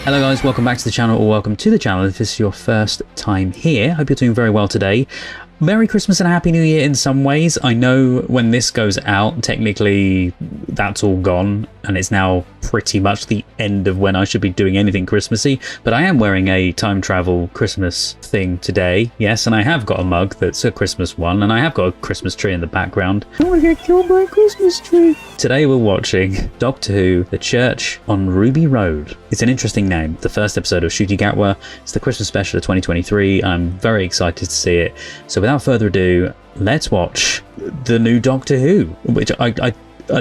Hello guys, welcome back to the channel, or welcome to the channel if this is your first time here. Hope you're doing very well today. Merry Christmas and a Happy New Year in some ways. I know when this goes out, technically that's all gone and it's now pretty much the end of when I should be doing anything Christmassy, but I am wearing a time travel Christmas thing today, yes, and I have got a mug that's a Christmas one, and I have got a Christmas tree in the background. I want to get killed by a Christmas tree. Today we're watching Doctor Who, The Church on Ruby Road. It's an interesting name. The first episode of Ncuti Gatwa. It's the Christmas special of 2023. I'm very excited to see it. So without further ado, let's watch the new Doctor Who, which I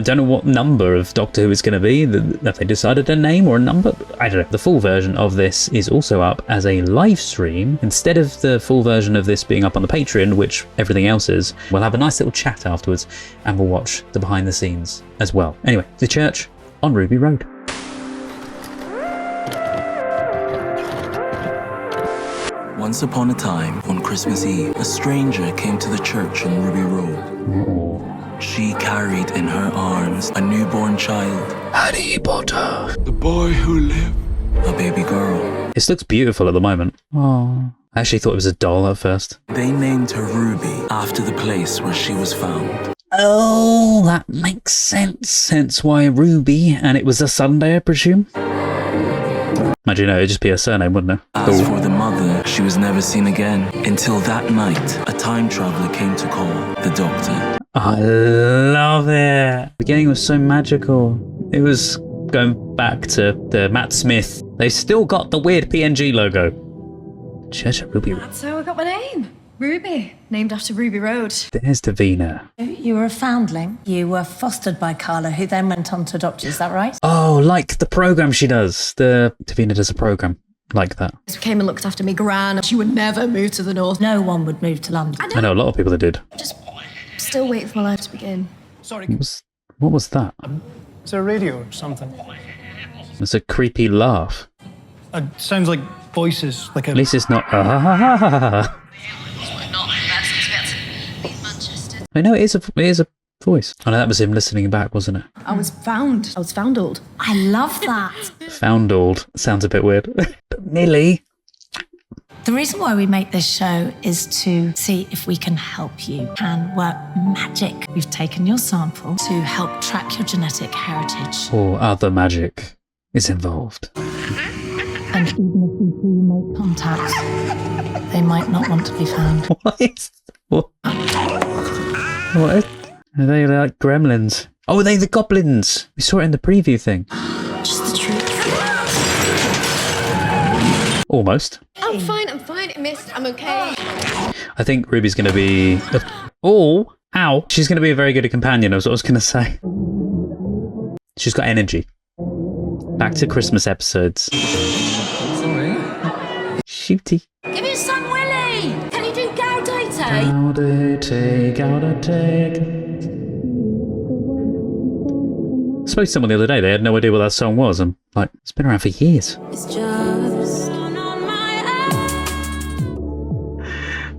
don't know what number of Doctor Who it's going to be. Have they decided a name or a number? I don't know. The full version of this is also up as a live stream. Instead of the full version of this being up on the Patreon, which everything else is, we'll have a nice little chat afterwards and we'll watch the behind the scenes as well. Anyway, The Church on Ruby Road. Once upon a time, on Christmas Eve, a stranger came to the church on Ruby Road. She carried in her arms a newborn child. Harry Potter. The boy who lived. A baby girl. This looks beautiful at the moment. Oh, I actually thought it was a doll at first. They named her Ruby after the place where she was found. Oh, that makes sense. Hence why Ruby, and it was a Sunday, I presume. Imagine it'd just be her surname, wouldn't it? As for the mother, she was never seen again until that night a time traveller came to call the Doctor. I love it. The beginning was so magical. It was going back to the Matt Smith. They still got the weird PNG logo. Church of Ruby Road. That's how I got my name. Ruby, named after Ruby Road. There's Davina. You were a foundling. You were fostered by Carla, who then went on to adopt you, is that right? Oh, like the program she does. Davina does a program like that. She came and looked after me gran. She would never move to the north. No one would move to London. I know a lot of people that did. Just still waiting for my life to begin. Sorry, What was that? is there a radio or something? It's a creepy laugh. Sounds like voices, like a... At least it's not. I know it is a voice. Oh no, that was him listening back, wasn't it? I was foundled. I love that. Foundled sounds a bit weird. But Millie. The reason why we make this show is to see if we can help you and work magic. We've taken your sample to help track your genetic heritage. Or other magic is involved. And even if we do make contact, they might not want to be found. What? What? Are they like gremlins? Oh, are they the goblins? We saw it in the preview thing. Just the truth. Almost. I'm fine. It missed. I'm okay. I think Ruby's going to be... Oh, ow. She's going to be a very good companion, was what I was going to say. She's got energy. Back to Christmas episodes. Sorry? Shooty. Give me some Willie. Can you do Gaudete? Gaudete. I spoke to someone the other day, they had no idea what that song was. I'm like, it's been around for years. It's just on my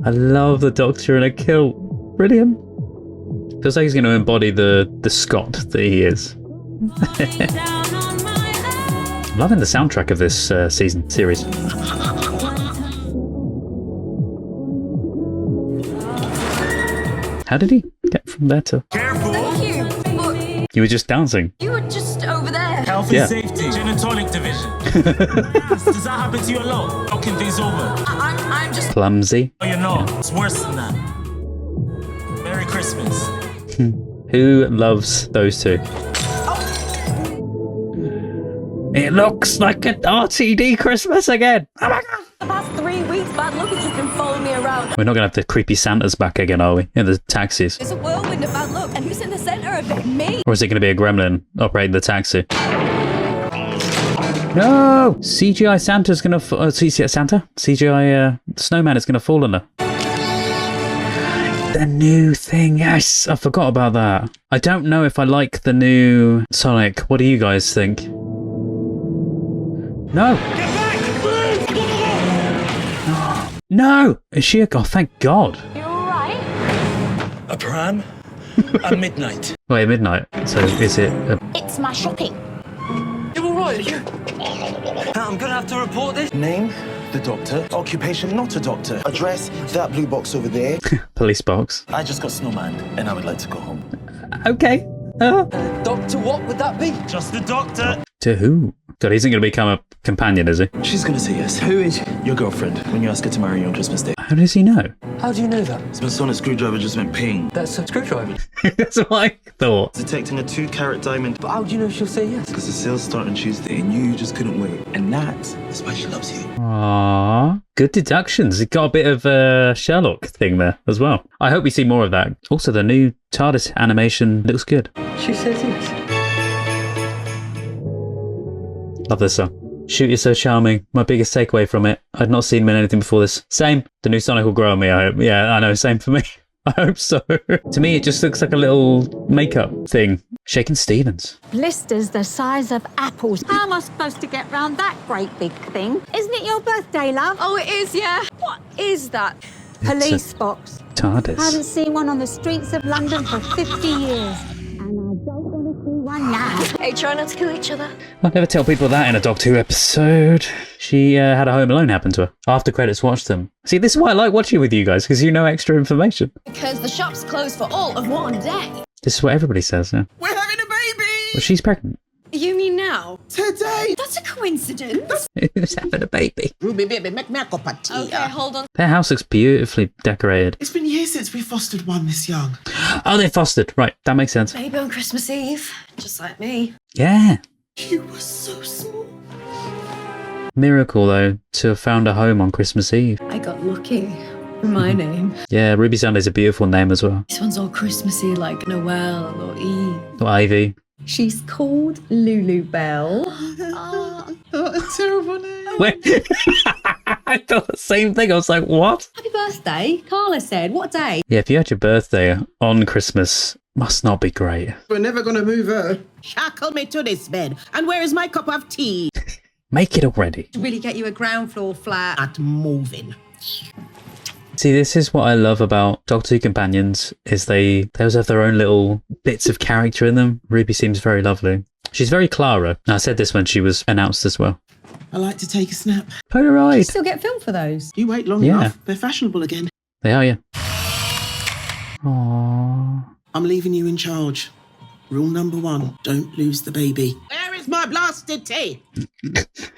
I love the Doctor in a kilt. Brilliant. Feels like he's going to embody the Scot that he is. I'm loving the soundtrack of this series. How did he get from there to... Thank you. But You were just dancing. you were just over there. Health Yeah. and safety, gin and tonic division. Does that happen to you a lot? Knocking things over? I'm just... Clumsy. Oh, you're not. It's worse than that. Merry Christmas. Who loves those two? It looks like an RTD Christmas again. Oh my god. The past 3 weeks, bad luck has just been following me around. We're not going to have the creepy Santas back again, are we? In the taxis. It's a whirlwind of bad luck, and who's in the centre of it? Me. Or is it going to be a gremlin operating the taxi? No! CGI Santa's going to... CGI Santa? CGI snowman is going to fall on her. The new thing, yes! I forgot about that. I don't know if I like the new Sonic. What do you guys think? No! No! Is she a... Oh, thank God. You alright? A pram? At midnight. Wait, midnight. So is it... It's my shopping. You all God! I'm gonna have to report this. Name, the doctor. Occupation, not a doctor. Address, that blue box over there. Police box. I just got snowman, and I would like to go home. Okay. Doctor, what would that be? Just the doctor. To who? God, he isn't going to become a companion, is he? She's gonna say yes. Who is? Your girlfriend, when you ask her to marry you on Christmas Day. How does he know? How do you know that? So my sonic screwdriver just went ping. That's a screwdriver. That's what I thought. Detecting a 2-carat diamond. But how do you know she'll say yes? Because the sales start on Tuesday, and you just couldn't wait. And that is why she loves you. Aww. Good deductions. It got a bit of a Sherlock thing there as well. I hope we see more of that. Also, the new TARDIS animation looks good. She says yes. Love this song. Shoot, you're so charming. My biggest takeaway from it. I'd not seen him in anything before this. Same. The new Sonic will grow on me, I hope. Yeah, I know. Same for me. I hope so. To me, it just looks like a little makeup thing. Shakin' Stevens. Blisters the size of apples. How am I supposed to get round that great big thing? Isn't it your birthday, love? Oh, it is, yeah. What is that? Police box. TARDIS. I haven't seen one on the streets of London for 50 years. And I don't want to see one now. Hey, try not to kill each other. I'll never tell people that in a Doctor Who episode. She had a Home Alone happen to her. After credits, watched them. See, this is why I like watching with you guys, because you know extra information. Because the shop's closed for all of one day. This is what everybody says, yeah. We're having a baby! Well, she's pregnant. You mean now? Today! That's a coincidence. Who's having a baby? Ruby, baby, make me a cup of tea. Okay, hold on. Their house looks beautifully decorated. It's been years since we fostered one this young. Oh, they're fostered. Right, that makes sense. Baby on Christmas Eve, just like me. Yeah. You were so small. Miracle, though, to have found a home on Christmas Eve. I got lucky with my name. Yeah, Ruby Sunday's a beautiful name as well. This one's all Christmassy, like Noel or Eve. Or Ivy. She's called Lulu Bell. What a terrible name. Wait. I thought the same thing. I was like, what? Happy birthday, Carla said. What day? Yeah, if you had your birthday on Christmas, must not be great. We're never gonna move her. Shackle me to this bed. And where is my cup of tea? Make it already. To really get you a ground floor flat. Not moving. See, this is what I love about Doctor Who companions, is they always have their own little bits of character in them. Ruby seems very lovely. She's very Clara. I said this when she was announced as well. I like to take a snap. Polaroid. Still get filmed for those. You wait long Yeah. enough. They're fashionable again. They are, yeah. Aww. I'm leaving you in charge. Rule number 1, don't lose the baby. Where is my blasted tea?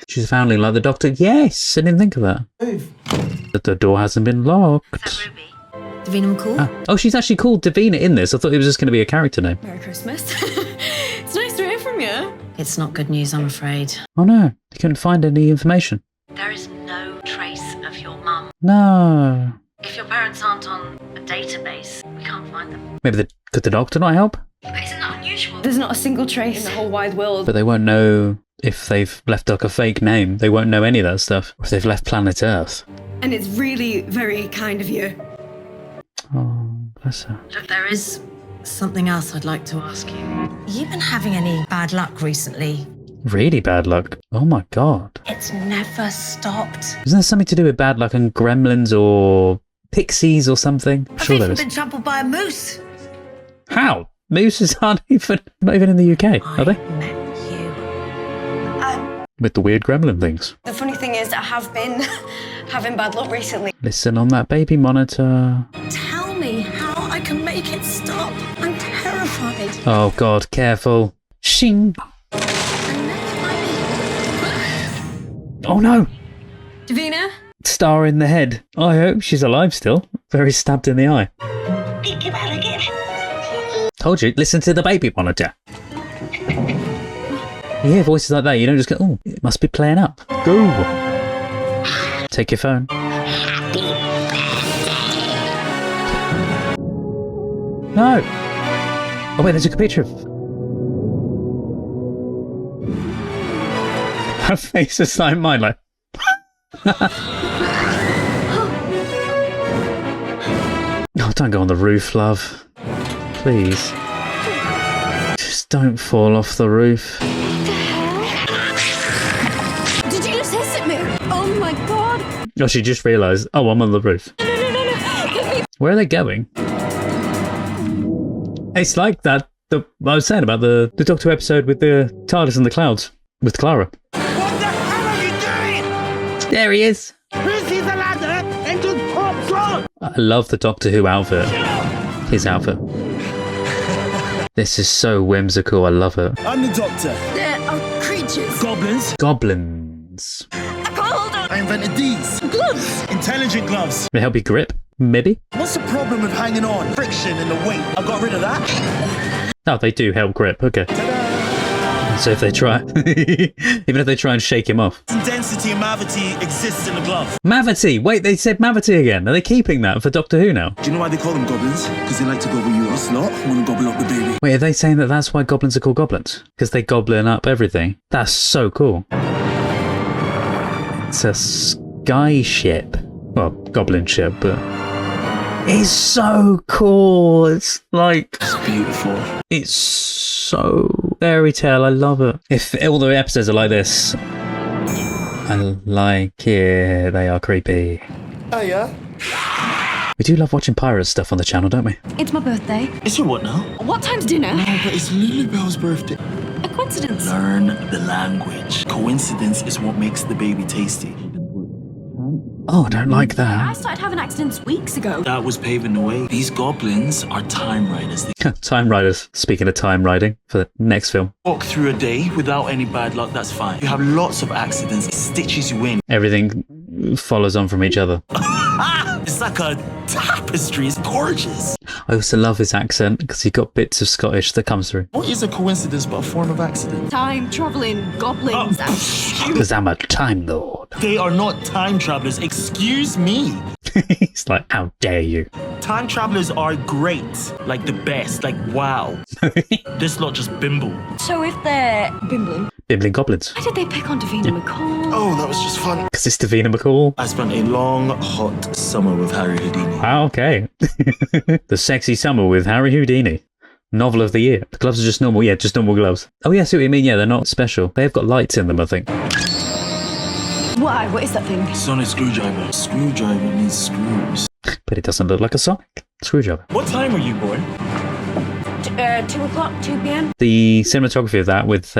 She's a foundling like the Doctor. Yes, I didn't think of that. Move. But the door hasn't been locked. Davina McCall. Oh, she's actually called Davina in this. I thought it was just going to be a character name. Merry Christmas. It's nice to hear from you. It's not good news, I'm afraid. Oh no, you couldn't find any information. There is no trace of your mum. No. If your parents aren't on a database, we can't find them. Maybe could the Doctor not help? But isn't that unusual? There's not a single trace in the whole wide world. But they won't know if they've left like a fake name. They won't know any of that stuff. Or if they've left planet Earth. And it's really very kind of you. Oh, bless her. Look, there is something else I'd like to ask you. You've been having any bad luck recently? Really bad luck. Oh my god. It's never stopped. Isn't there something to do with bad luck and gremlins or pixies or something? I'm sure there is. been trampled by a moose. How? Mooses aren't even, not even in the UK, are they? Met you. With the weird gremlin things. The funny thing is, I have been having bad luck recently. Listen on that baby monitor. Tell me how I can make it stop. I'm terrified. Oh god, careful. Shing. Oh no! Davina? Star in the head. I hope she's alive still. Very stabbed in the eye. Told you, listen to the baby monitor. You hear voices like that, you don't just go, oh, it must be playing up. Go! Take your phone. No! Oh wait, there's a picture of... Her face is like mine, like... Oh, don't go on the roof, love. Please. Just don't fall off the roof. Did you just hiss at me? Oh my god! Oh, she just realised, oh, I'm on the roof. No. Where are they going? It's like that, I was saying about the Doctor Who episode with the TARDIS and the clouds. with Clara. What the hell are you doing? There he is. This is a ladder and just pops on. I love the Doctor Who outfit. His outfit. This is so whimsical. I love it. I'm the Doctor. There are creatures. Goblins. Goblins. A cold. I invented these. Gloves. Intelligent gloves. They help you grip, maybe? What's the problem with hanging on? Friction and the weight. I got rid of that. Oh, they do help grip. Okay. So if they try, even if they try and shake him off. Density and mavity exists in the glove. Mavity! Wait, they said Mavity again. Are they keeping that for Doctor Who now? Do you know why they call them goblins? Because they like to gobble you up. Slot want to gobble up the baby. Wait, are they saying that that's why goblins are called goblins? Because they goblin up everything? That's so cool. It's a sky ship. Well, goblin ship, but... It's so cool. It's like... It's beautiful. It's so fairy tale. I love it. If all the episodes are like this, I like it. They are creepy. Oh, yeah? We do love watching pirate stuff on the channel, don't we? It's my birthday. It's your what now? What time's dinner? No, but it's Lilybell's birthday. A coincidence. Learn the language. Coincidence is what makes the baby tasty. Oh, I don't like I that. started having accidents weeks ago. That was paving the way. These goblins are time riders. They Time riders. Speaking of time riding, for the next film. walk through a day without any bad luck, that's fine. You have lots of accidents, it stitches you in. Everything follows on from each other. It's like a tapestry, it's gorgeous. I also love his accent because he got bits of Scottish that comes through. What is a coincidence but a form of accident? Time traveling goblins. Because I'm a time lord. They are not time travelers, excuse me. He's like, how dare you? Time travelers are great, like the best, like wow. This lot just bimble. So if they're bimbling, Bimbling goblins. why did they pick on Davina McCall? Oh, that was just fun. Because it's Davina McCall. I spent a long, hot summer with Harry Houdini. Ah, okay. The Sexy Summer with Harry Houdini. Novel of the year. The gloves are just normal. Yeah, just normal gloves. Oh, yeah, I see what you mean. Yeah, they're not special. They've got lights in them, I think. Why? What is that thing? Sonic screwdriver. Screwdriver needs screws. But it doesn't look like a Sonic screwdriver. What time are you born? 2 o'clock, 2 p.m. The cinematography of that with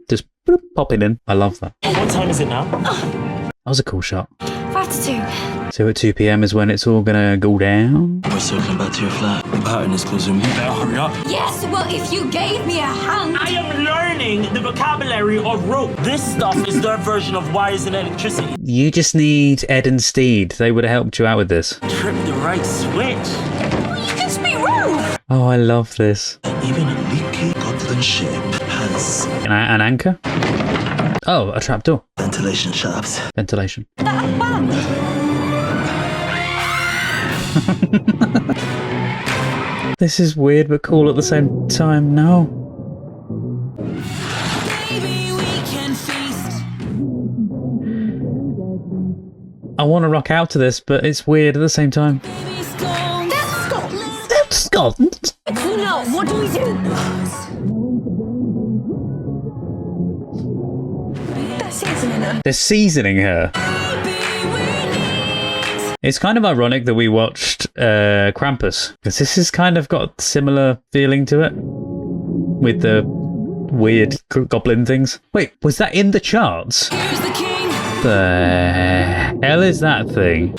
just bloop, popping in. I love that. What time is it now? That was a cool shot. 5 to 2. So at 2 p.m. is when it's all gonna go down. We're circling back to your flat. The pattern is closing. You better hurry up. Yes, well, if you gave me a hand. I am learning the vocabulary of rope. This stuff is their version of wires and electricity. You just need Ed and Steed. They would have helped you out with this. Trip the right switch. You just be rude. Oh, I love this. Even a leaky goblin ship has An anchor? Oh, a trapdoor. ventilation shafts. Ventilation. That band. This is weird but cool at the same time. No. I want to rock out to this, but it's weird at the same time. That's Scotland. No, what do we do? They're seasoning her. They're seasoning her. It's kind of ironic that we watched Krampus, because this has kind of got similar feeling to it, with the weird goblin things. Wait, was that in the charts? The hell is that thing?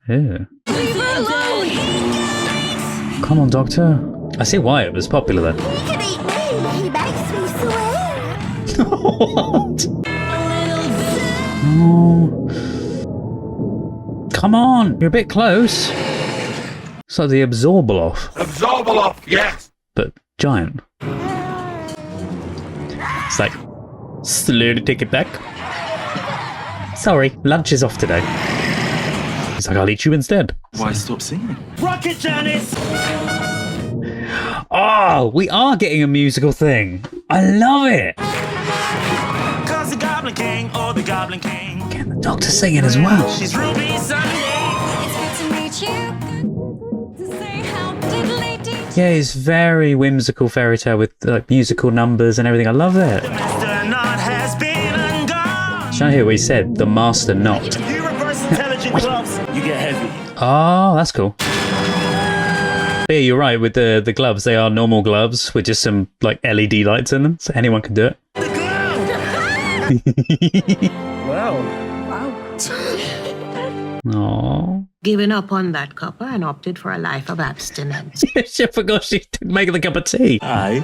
Yeah. Come on, Doctor. I see why it was popular then. You can eat me. He makes me swear. What? Oh. Come on, you're a bit close. It's like the Absorbaloff. Absorbaloff, yes. But giant. It's like, slowly take it back. Sorry, lunch is off today. He's like, I'll eat you instead. Why stop singing? Rocket Janice. Oh, we are getting a musical thing. I love it. Cause the Goblin King, oh the Goblin King. Getting the Doctor singing as well. She's Ruby Sunday. It's good to meet you. To say how diddly dee. Yeah, it's very whimsical fairy tale with like musical numbers and everything. I love it. The master knot has been undone. Trying to hear what he said. The master knot. You reverse intelligent gloves, you get heavy. Oh, that's cool. Yeah, you're right. With the gloves, they are normal gloves with just some like LED lights in them, so anyone can do it. Wow. Aww. Given up on that copper and opted for a life of abstinence. She forgot she didn't make the cup of tea. Hi,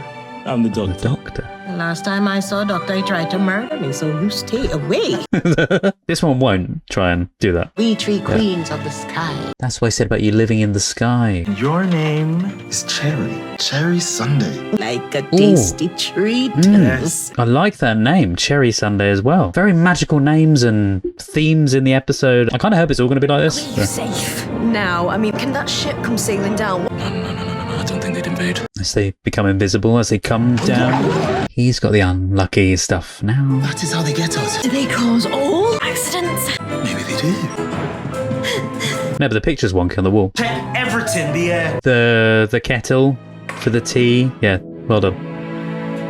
I'm the The doctor. doctor. The last time I saw Doctor, he tried to murder me, so you stay away. This one won't try and do that. We three queens of the sky. That's what I said about you living in the sky. Your name is Cherry. Cherry Sunday. Like a tasty treat. Yes. I like that name, Cherry Sunday, as well. Very magical names and themes in the episode. I kind of hope it's all going to be like this. Safe now. I mean, can that ship come sailing down? No, I don't think they'd invade. As they become invisible, as they come down. He's got the unlucky stuff now. That is how they get us. Do they cause all accidents? Maybe they do. No, but the picture's wonky on the wall. Check Everton, The kettle for the tea. Yeah, well done.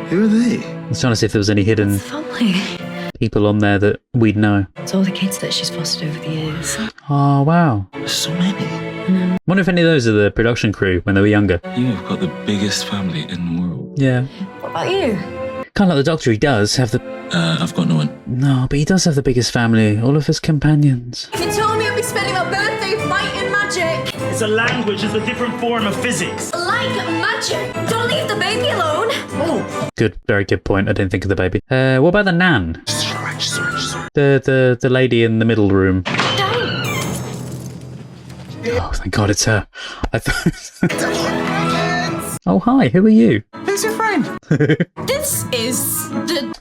Who are they? I was trying to see if there was any hidden Family. people on there that we'd know. It's all the kids that she's fostered over the years. Oh, wow. So many. Wonder if any of those are the production crew when they were younger. You've got the biggest family in the world. Yeah. What about you? Kind of like the Doctor, he does have the... I've got no one. No, but he does have the biggest family. All of his companions. If you told me I'd be spending my birthday fighting magic. It's a language, it's a different form of physics. Like magic. Don't leave the baby alone. Oh, Good, very good point. I didn't think of the baby. What about the Nan? Sorry. The lady in the middle room. Oh, thank God it's her. I thought... Oh, hi, who are you? Who's your friend? This is the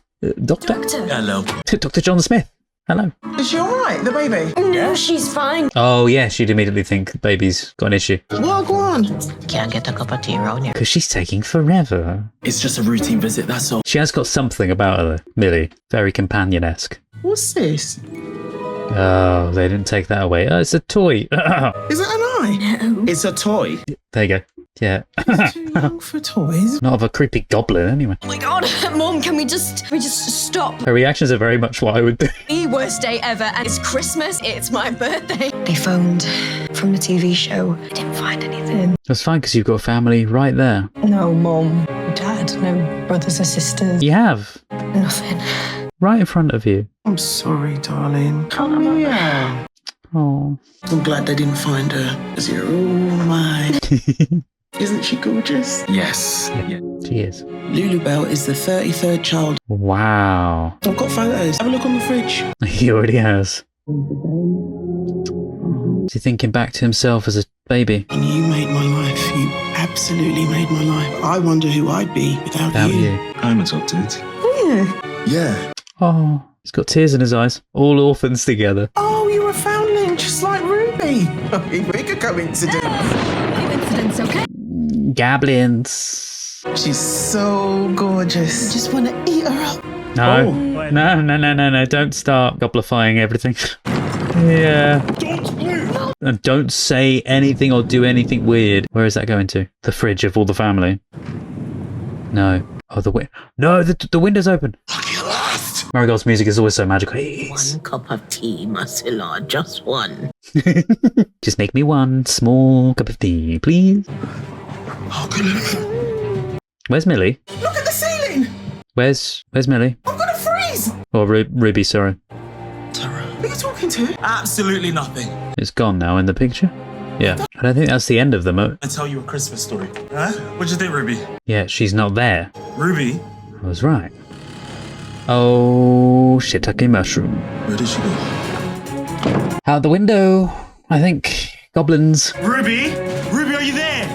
Doctor? doctor. Hello. Dr. John Smith. Hello. Is she alright, the baby? No, she's fine. Oh, yeah, she'd immediately think the baby's got an issue. Well, go on. Can't get a cup of tea around here. Because she's taking forever. It's just a routine visit, that's all. She has got something about her, Millie. Very companion-esque. What's this? Oh, they didn't take that away. Oh, it's a toy. Is it an eye? No. It's a toy. There you go. Yeah. Too young for toys. Not of a creepy goblin, anyway. Oh my God, Mom, can we just stop? Her reactions are very much what I would do. The worst day ever, and it's Christmas. It's my birthday. They phoned from the TV show. I didn't find anything. That's fine, because you've got family right there. No Mom, Dad, no brothers or sisters. You have. Nothing. Right in front of you. I'm sorry, darling. Come here. Oh. I'm glad they didn't find her, because you're all mine. Isn't she gorgeous? Yes. She is. Lulu Bell is the 33rd child. Wow. I've got photos. Have a look on the fridge. He already has. Is he thinking back to himself as a baby? And you made my life. You absolutely made my life. I wonder who I'd be without Without you. you. I'm adopted. Yeah. Oh, he's got tears in his eyes. All orphans together. Oh, you're a foundling, just like Ruby. Big a coincidence. Coincidence, okay? Goblins. She's so gorgeous. I just want to eat her up. No. Oh. No. Don't start gobblifying everything. Yeah. don't move! And don't say anything or do anything weird. Where is that going to? The fridge of all the family. No. Oh, no, the window's open. Marigold's music is always so magical. One cup of tea, Marcella, just one. Just make me one small cup of tea, please. Oh, good. Where's Millie? Look at the ceiling. Where's Millie? I'm going to freeze. Or Ruby, sorry. Tara, who are you talking to? Absolutely nothing. It's gone now in the picture. Yeah. I don't think that's the end of them. I tell you a Christmas story. Huh? What'd you think, Ruby? Yeah, she's not there. Ruby? I was right. Oh, shiitake mushroom. Where did she go? Out the window, I think. Goblins. Ruby? Ruby, are you there?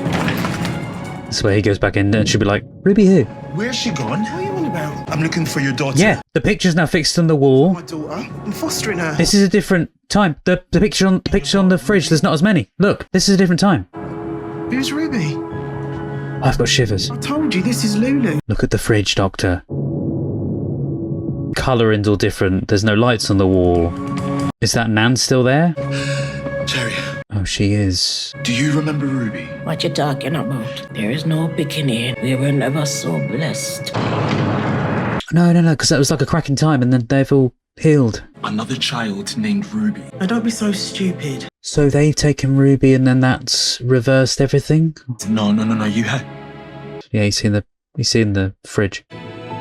That's where he goes back in and she'll be like, Ruby who? Where's she gone? What are you on about? I'm looking for your daughter. Yeah, the picture's now fixed on the wall. My daughter. I'm fostering her. This is a different time. The picture on the fridge, there's not as many. Look, this is a different time. Who's Ruby? I've got shivers. I told you, this is Lulu. Look at the fridge, Doctor. Colouring's all different. There's no lights on the wall. Is that Nan still there? Cherry, Oh, she is. do you remember Ruby? What you talking about? There is no bikini. We were never so blessed. No, because that was like a cracking time and then they've all Healed. Another child named Ruby. Now don't be so stupid. So they've taken Ruby and then that's reversed everything? No, you had Yeah, he's in the fridge.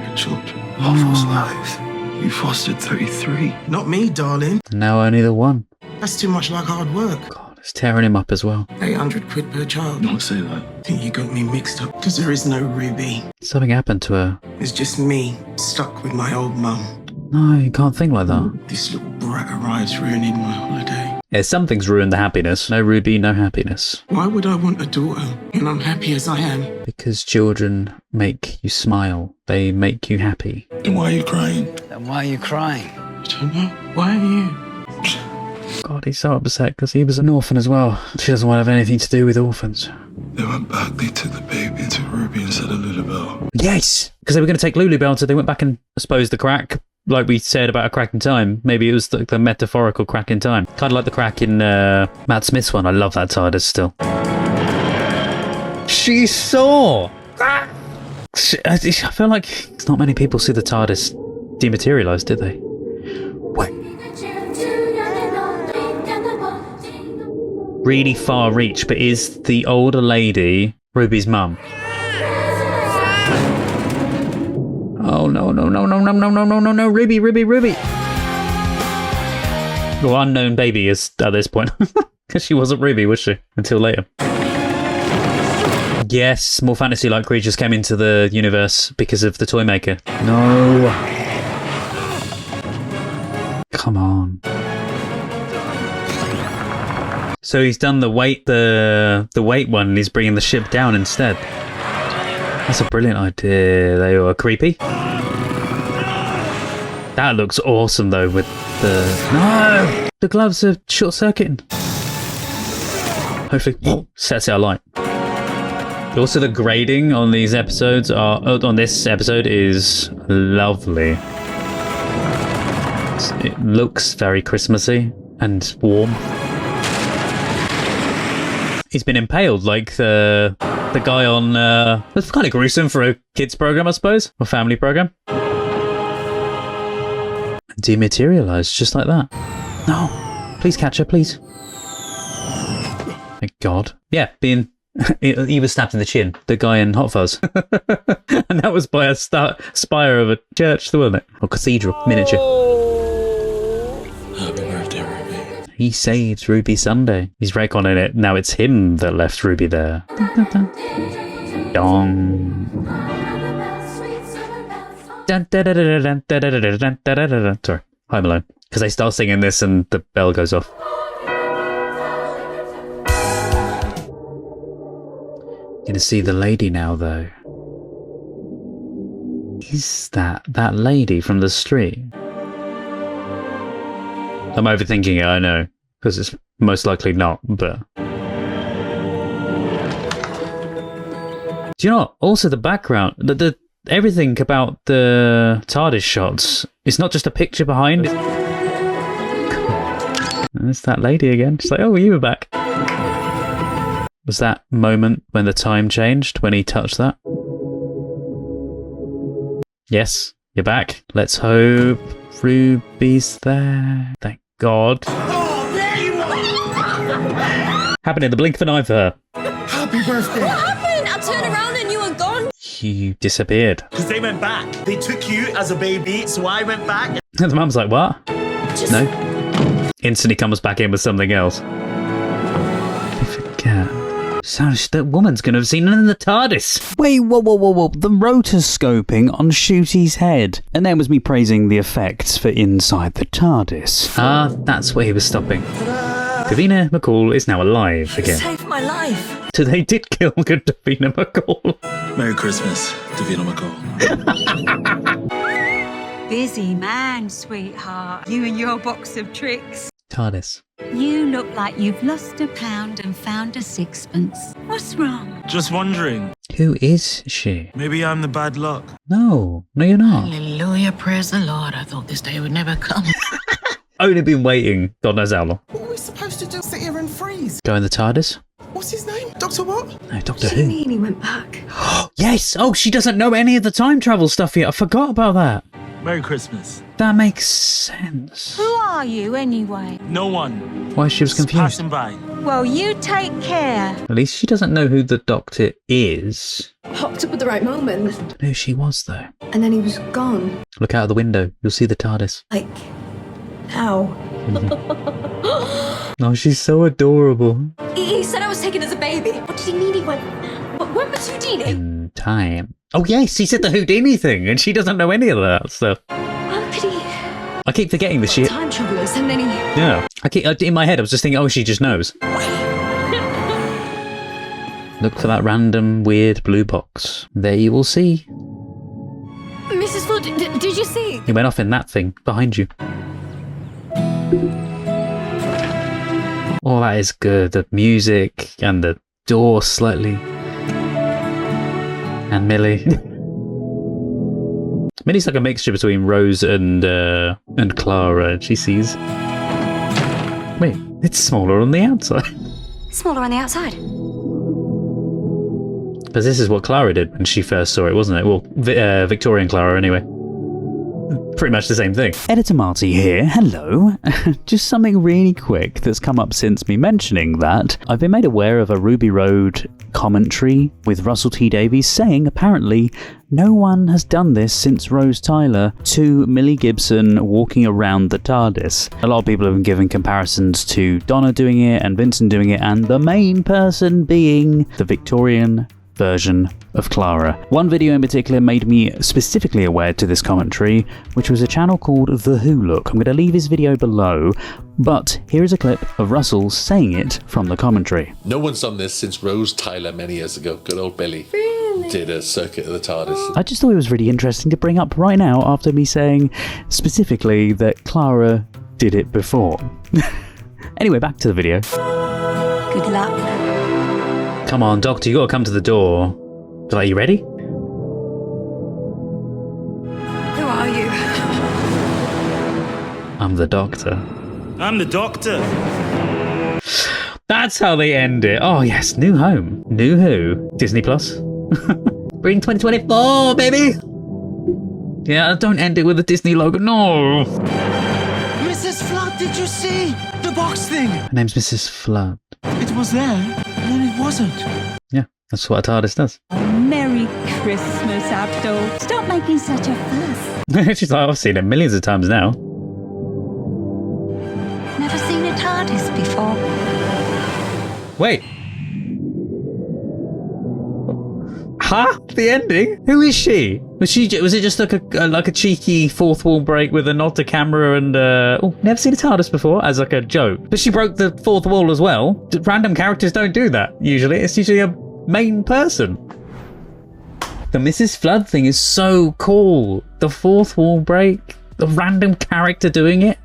your children. Half was life. You fostered 33. Not me, darling. And now only the one. That's too much like hard work. God, it's tearing him up as well. 800 quid per child. Don't say that. I think you got me mixed up because there is no Ruby. Something happened to her. It's just me, stuck with my old mum. No, you can't think like that. This little brat arrives ruining my holiday. Yeah, something's ruined the happiness. No Ruby, no happiness. Why would I want a daughter when I'm happy as I am? Because children make you smile. They make you happy. Then why are you crying? Then why are you crying? I don't know. Why are you? God, he's so upset because he was an orphan as well. She doesn't want to have anything to do with orphans. They went back, they took the baby and took Ruby instead of Lulabelle. Yes! Because they were going to take Lulabelle, so they went back and exposed the crack. Like we said about a crack in time. Maybe it was the metaphorical crack in time. Kind of like the crack in Matt Smith's one. I love that TARDIS still. She saw! I feel like not many people see the TARDIS dematerialise, did they? What? Really far reach, but is the older lady Ruby's mum? Oh no, Ruby. Well, unknown baby is at this point. Because she wasn't Ruby, was she? Until later. Yes, more fantasy-like creatures came into the universe because of the toy maker. No. Come on. So he's done the weight one and he's bringing the ship down instead. That's a brilliant idea. They were creepy. That looks awesome though with the... No! The gloves are short-circuiting. Hopefully sets it alight. Also the grading on these episodes on this episode is lovely. It looks very Christmassy and warm. He's been impaled like the guy on... That's kind of gruesome for a kids program, I suppose, or family program. Dematerialized just like that. No, please catch her, please. Thank God. Yeah, being... he was stabbed in the chin, the guy in Hot Fuzz. And that was by a spire of a church, wasn't it? Or cathedral, miniature. Happy birthday, Ruby. He saved Ruby Sunday. He's retconning it. Now it's him that left Ruby there. Dong. Sorry, Home Alone. Because they start singing this and the bell goes off. You're gonna see the lady now, though. Is that lady from the street? I'm overthinking it, I know, because it's most likely not, but... Do you know what? Also the background, the everything about the TARDIS shots, it's not just a picture behind it. It's that lady again. She's like, oh, you were back. Was that moment when the time changed, when he touched that? Yes, you're back. Let's hope Ruby's there. Thank God. Oh, there you are! Happened in the blink of an eye for her. Happy birthday! What happened? I turned around and you were gone. You disappeared. Because they went back. They took you as a baby, so I went back. And the mum's like, what? No. Instantly comes back in with something else. I forget. So that woman's going to have seen it in the TARDIS. Wait, whoa. The rotoscoping on Ncuti's head. And then was me praising the effects for inside the TARDIS. Ah, that's where he was stopping. Davina McCall is now alive again. Saved my life. So they did kill good Davina McCall. Merry Christmas, Davina McCall. Busy man, sweetheart. You and your box of tricks. TARDIS. You look like you've lost £1 and found a sixpence. What's wrong? Just wondering, Who is she? maybe I'm the bad luck. No, you're not. Hallelujah, praise the Lord. I thought this day would never come. Only been waiting, God knows how long. What are we supposed to do? Sit here and freeze? Go in the TARDIS? What's his name? Doctor what? No, Doctor What do you Who. mean he went back? Yes! Oh, she doesn't know any of the time travel stuff yet. I forgot about that. Merry Christmas. That makes sense. Who are you anyway? No one. Why she was Just confused. passing by. Well, you take care. At least she doesn't know who the doctor is. Popped up at the right moment. I don't know who she was, though. And then he was gone. Look out of the window. You'll see the TARDIS. Like, how? Oh, she's so adorable. He said I was taken as a baby. What did he mean he went? When was Houdini? In time. Oh, yes, he said the Houdini thing, and she doesn't know any of that stuff. I'm pretty... I keep forgetting that she... Time travelers, and then he... Yeah. In my head, I was just thinking, oh, she just knows. Look for that random, weird blue box. There you will see. Mrs. Flood, did you see? He went off in that thing behind you. Oh, that is good. The music and the door slightly. And Millie. Millie's like a mixture between Rose and Clara. She sees. Wait, it's smaller on the outside. Smaller on the outside. Because this is what Clara did when she first saw it, wasn't it? Well, Victorian Clara, anyway. Pretty much the same thing. Editor Marty here. Hello. Just something really quick that's come up since me mentioning that. I've been made aware of a Ruby Road commentary with Russell T Davies saying apparently no one has done this since Rose Tyler to Millie Gibson walking around the TARDIS. A lot of people have been giving comparisons to Donna doing it and Vincent doing it, and the main person being the Victorian version of Clara. One video in particular made me specifically aware to this commentary, which was a channel called The Who Look. I'm going to leave his video below, but here is a clip of Russell saying it from the commentary. No one's done this since Rose Tyler many years ago. Good old Billy. Really? Did a circuit of the TARDIS. I just thought it was really interesting to bring up right now after me saying specifically that Clara did it before. Anyway, back to the video. Good luck. Come on, Doctor, you gotta come to the door. Are you ready? Who are you? I'm the Doctor. I'm the Doctor. That's how they end it. Oh yes, new home. New Who. Disney Plus. Bring 2024, baby! Yeah, don't end it with a Disney logo. No! Mrs. Flood, did you see? The box thing! Her name's Mrs. Flood. It was there, and then it wasn't. Yeah, that's what a TARDIS does. Merry Christmas, Abdul. Stop making such a fuss. She's like, I've seen it millions of times now. Never seen a TARDIS before. Wait. Huh? The ending? Who is she? Was it just like a cheeky fourth wall break with a nod to camera and oh, never seen a TARDIS before as like a joke? But she broke the fourth wall as well. Random characters don't do that usually. It's usually a main person. The Mrs. Flood thing is so cool. The fourth wall break, the random character doing it.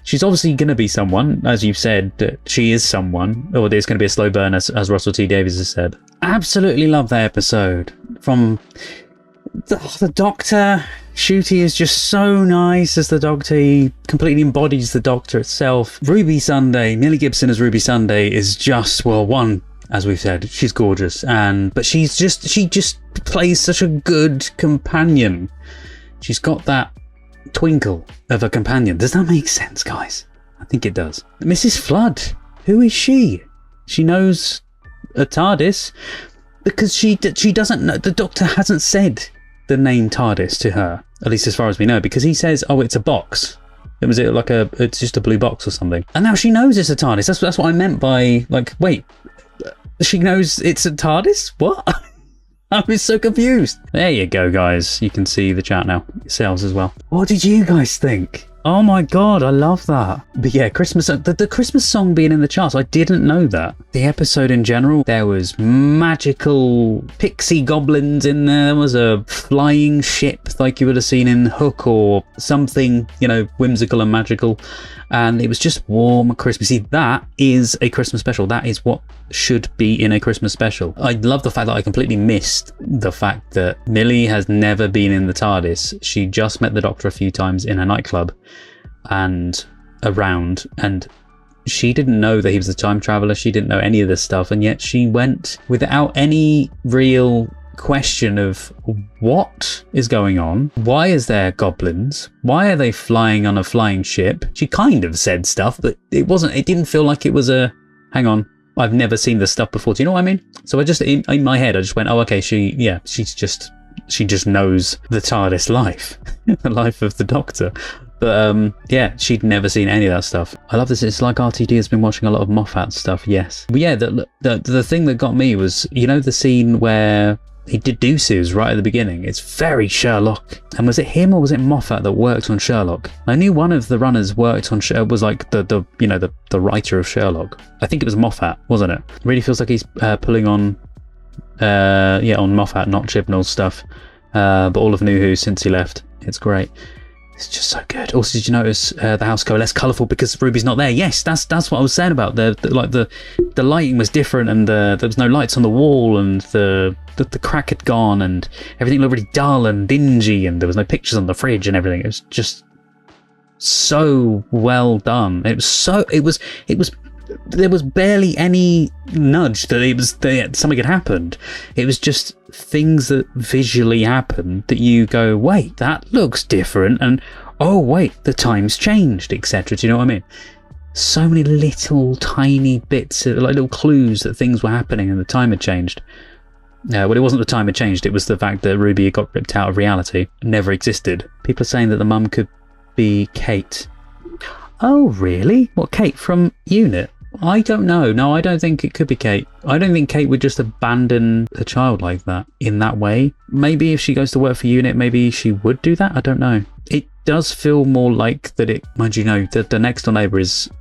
She's obviously going to be someone, as you've said, she is someone, or there's going to be a slow burn, as Russell T Davies has said. Absolutely love that episode. From the Doctor, Ncuti is just so nice as the Doctor. He completely embodies the Doctor itself. Ruby Sunday, Millie Gibson as Ruby Sunday is just, well, one, as we've said, she's gorgeous, but she just plays such a good companion. She's got that twinkle of a companion. Does that make sense, guys? I think it does. Mrs. Flood, who is she? She knows a TARDIS because she doesn't know. The Doctor hasn't said the name TARDIS to her, at least as far as we know, because he says, "Oh, it's a box." It's just a blue box or something. And now she knows it's a TARDIS. That's what I meant by like, wait, she knows it's a TARDIS? What? I was so confused. There you go, guys. You can see the chat now yourselves as well. What did you guys think? Oh my god, I love that. But yeah, Christmas, the Christmas song being in the charts, I didn't know that. The episode in general, there was magical pixie goblins in there. There was a flying ship like you would have seen in Hook or something, you know, whimsical and magical. And it was just warm, Christmassy. That is a Christmas special. That is what should be in a Christmas special. I love the fact that I completely missed the fact that Millie has never been in the TARDIS. She just met the Doctor a few times in a nightclub and around, and she didn't know that he was a time traveler. She didn't know any of this stuff, and yet she went without any real question of what is going on? Why is there goblins? Why are they flying on a flying ship? She kind of said stuff, but it didn't feel like it was a, hang on, I've never seen this stuff before. Do you know what I mean? So I just, in my head, I just went, oh, okay, she just knows the TARDIS life, the life of the Doctor. But yeah, she'd never seen any of that stuff. I love this. It's like RTD has been watching a lot of Moffat stuff. Yes. But yeah, the thing that got me was, you know, the scene where he deduces right at the beginning. It's very Sherlock. And was it him or was it Moffat that worked on Sherlock? I knew one of the runners worked on was like the writer of Sherlock. I think it was Moffat, wasn't it? It really feels like he's pulling on on Moffat, not Chibnall's stuff. But all of New Who since he left. It's great. It's just so good. Also, did you notice the house go less colourful because Ruby's not there? Yes, that's what I was saying about the lighting was different, and there was no lights on the wall, and the crack had gone, and everything looked really dull and dingy, and there was no pictures on the fridge and everything. It was just so well done. There was barely any nudge that something had happened. It was just things that visually happened that you go, wait, that looks different, and oh wait, the time's changed, etc. Do you know what I mean? So many little tiny bits, like little clues that things were happening and the time had changed. Well, it wasn't the time had changed, it was the fact that Ruby got ripped out of reality, never existed. People are saying that the mum could be Kate. Oh really? What, Kate from Unit? I don't know. No, I don't think it could be Kate. I don't think Kate would just abandon a child like that in that way. Maybe if she goes to work for Unit, maybe she would do that. I don't know. It does feel more like that it, mind you know, the next door neighbour is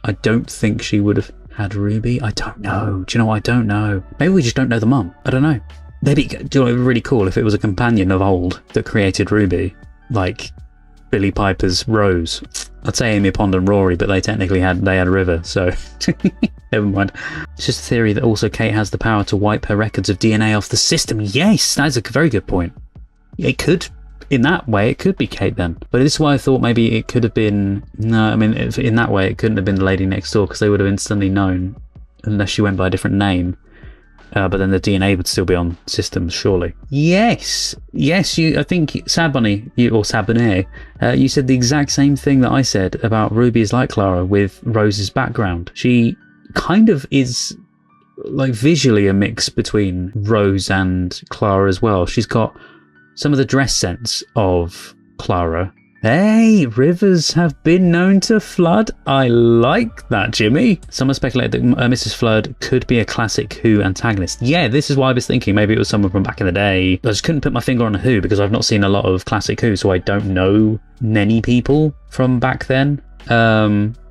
I don't think she would have had Ruby. I don't know. Do you know what? I don't know. Maybe we just don't know the mum. I don't know. Maybe, do you know, it would be really cool if it was a companion of old that created Ruby, like Billy Piper's Rose. I'd say Amy Pond and Rory, but they technically had River, so never mind. It's just a theory that also Kate has the power to wipe her records of DNA off the system. Yes, that's a very good point. It could, in that way, it could be Kate then. But this is why I thought maybe it could have been, no, I mean, in that way, it couldn't have been the lady next door because they would have instantly known, unless she went by a different name. But then the DNA would still be on systems, surely. Yes, I think Sad Bunny, or Sad Bunny, you said the exact same thing that I said about Ruby is like Clara with Rose's background. She kind of is like visually a mix between Rose and Clara as well. She's got some of the dress sense of Clara. Hey, rivers have been known to flood. I like that, Jimmy. Someone speculated that Mrs. Flood could be a classic Who antagonist. Yeah, this is why I was thinking maybe it was someone from back in the day. I just couldn't put my finger on a Who because I've not seen a lot of classic Who, so I don't know many people from back then.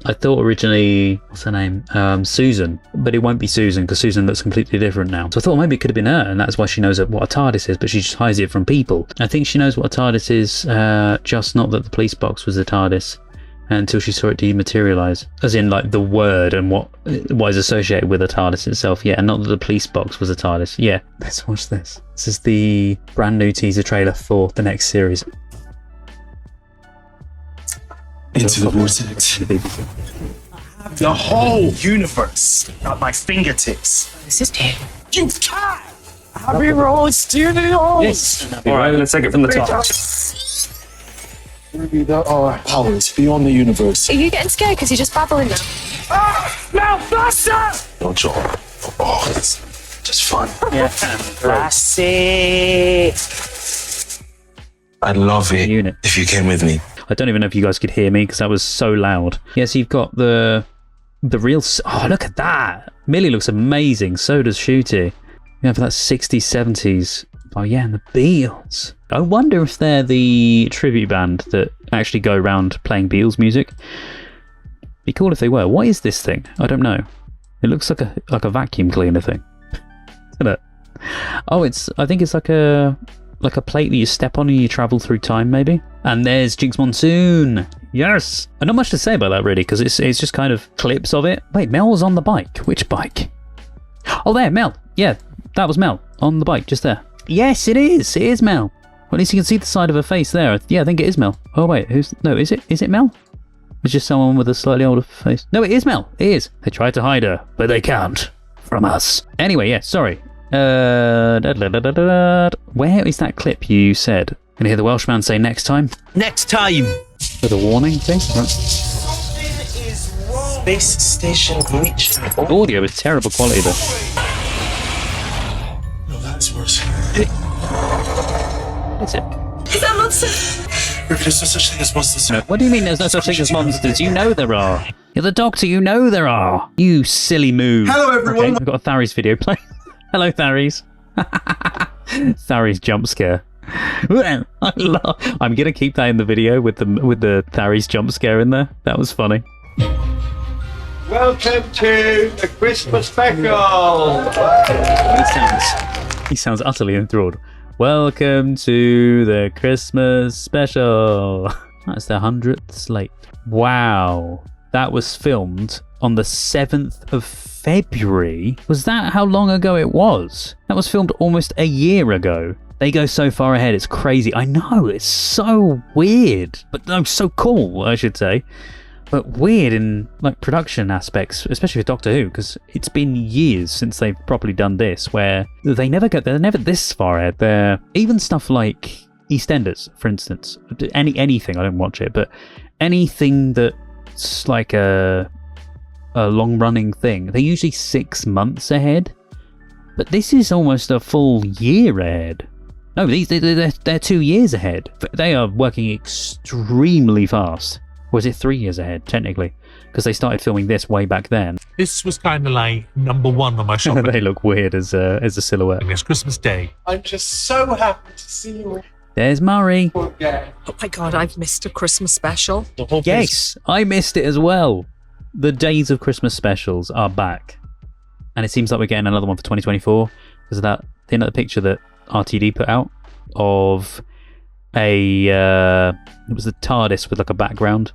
I thought originally, what's her name? Susan, but it won't be Susan because Susan looks completely different now. So I thought maybe it could have been her, and that's why she knows what a TARDIS is, but she just hides it from people. I think she knows what a TARDIS is, just not that the police box was a TARDIS until she saw it dematerialize, as in like the word and what is associated with a TARDIS itself. Yeah, and not that the police box was a TARDIS. Yeah, let's watch this. This is the brand new teaser trailer for the next series. Into the vortex. The whole universe at my fingertips. This is big. You can't! Happy Road Studios! Yes. Alright, let's take it from the top. Ruby, there are powers beyond the universe. Are you getting scared because you're just babbling now? Ah! Now faster! No joy. Oh, it's just fun. Yeah. Classic. I'd love it if you came with me. I don't even know if you guys could hear me because that was so loud. Yes, you've got the real... Oh, look at that. Millie looks amazing. So does Ncuti. Yeah, for that 60s, 70s. Oh, yeah, and the Beatles. I wonder if they're the tribute band that actually go around playing Beatles music. Be cool if they were. What is this thing? I don't know. It looks like a vacuum cleaner thing. Isn't it? Oh, I think it's like a plate that you step on and you travel through time, maybe. And there's Jinx Monsoon. Yes. And not much to say about that, really, because it's just kind of clips of it. Wait, Mel was on the bike. Which bike? Oh, there, Mel. Yeah, that was Mel on the bike, just there. Yes, it is. It is Mel. Well, at least you can see the side of her face there. Yeah, I think it is Mel. Oh, wait, no, is it? Is it Mel? It's just someone with a slightly older face. No, it is Mel. It is. They tried to hide her, but they can't. From us. Anyway, yeah, sorry. Where is that clip you said? Can you hear the Welshman say next time? Next time. With a warning thing? Right. Space station glitch. Audio is terrible quality though. No, that's worse. Is it? Is that monster? There's no such thing as monsters. No. What do you mean there's no such thing as monsters? You know there are. You're the doctor, you know there are. You silly move. Hello, everyone. Okay, we've got a Tharis video playing. Hello, Tharis. Tharis jump scare. I'm gonna keep that in the video with the Tharis jump scare in there. That was funny. Welcome to the Christmas special. He sounds utterly enthralled. Welcome to the Christmas special. That's the 100th slate. Wow, that was filmed on the 7th of February. Was that how long ago it was? That was filmed almost a year ago. They go so far ahead, it's crazy. I know, it's so weird. But no, so cool, I should say. But weird in like production aspects, especially with Doctor Who, because it's been years since they've properly done this, where they're never this far ahead. They're even stuff like EastEnders, for instance. Anything, I don't watch it, but anything that's like a long-running thing, they're usually 6 months ahead. But this is almost a full year ahead. No, they're 2 years ahead. They are working extremely fast. Or is it 3 years ahead, technically? Because they started filming this way back then. This was kind of like number one on my shopping. They look weird as a silhouette. It's Christmas Day. I'm just so happy to see you. There's Murray. Oh my god, I've missed a Christmas special. Yes, I missed it as well. The days of Christmas specials are back. And it seems like we're getting another one for 2024. Because of that, the picture that RTD put out of it was the TARDIS with like a background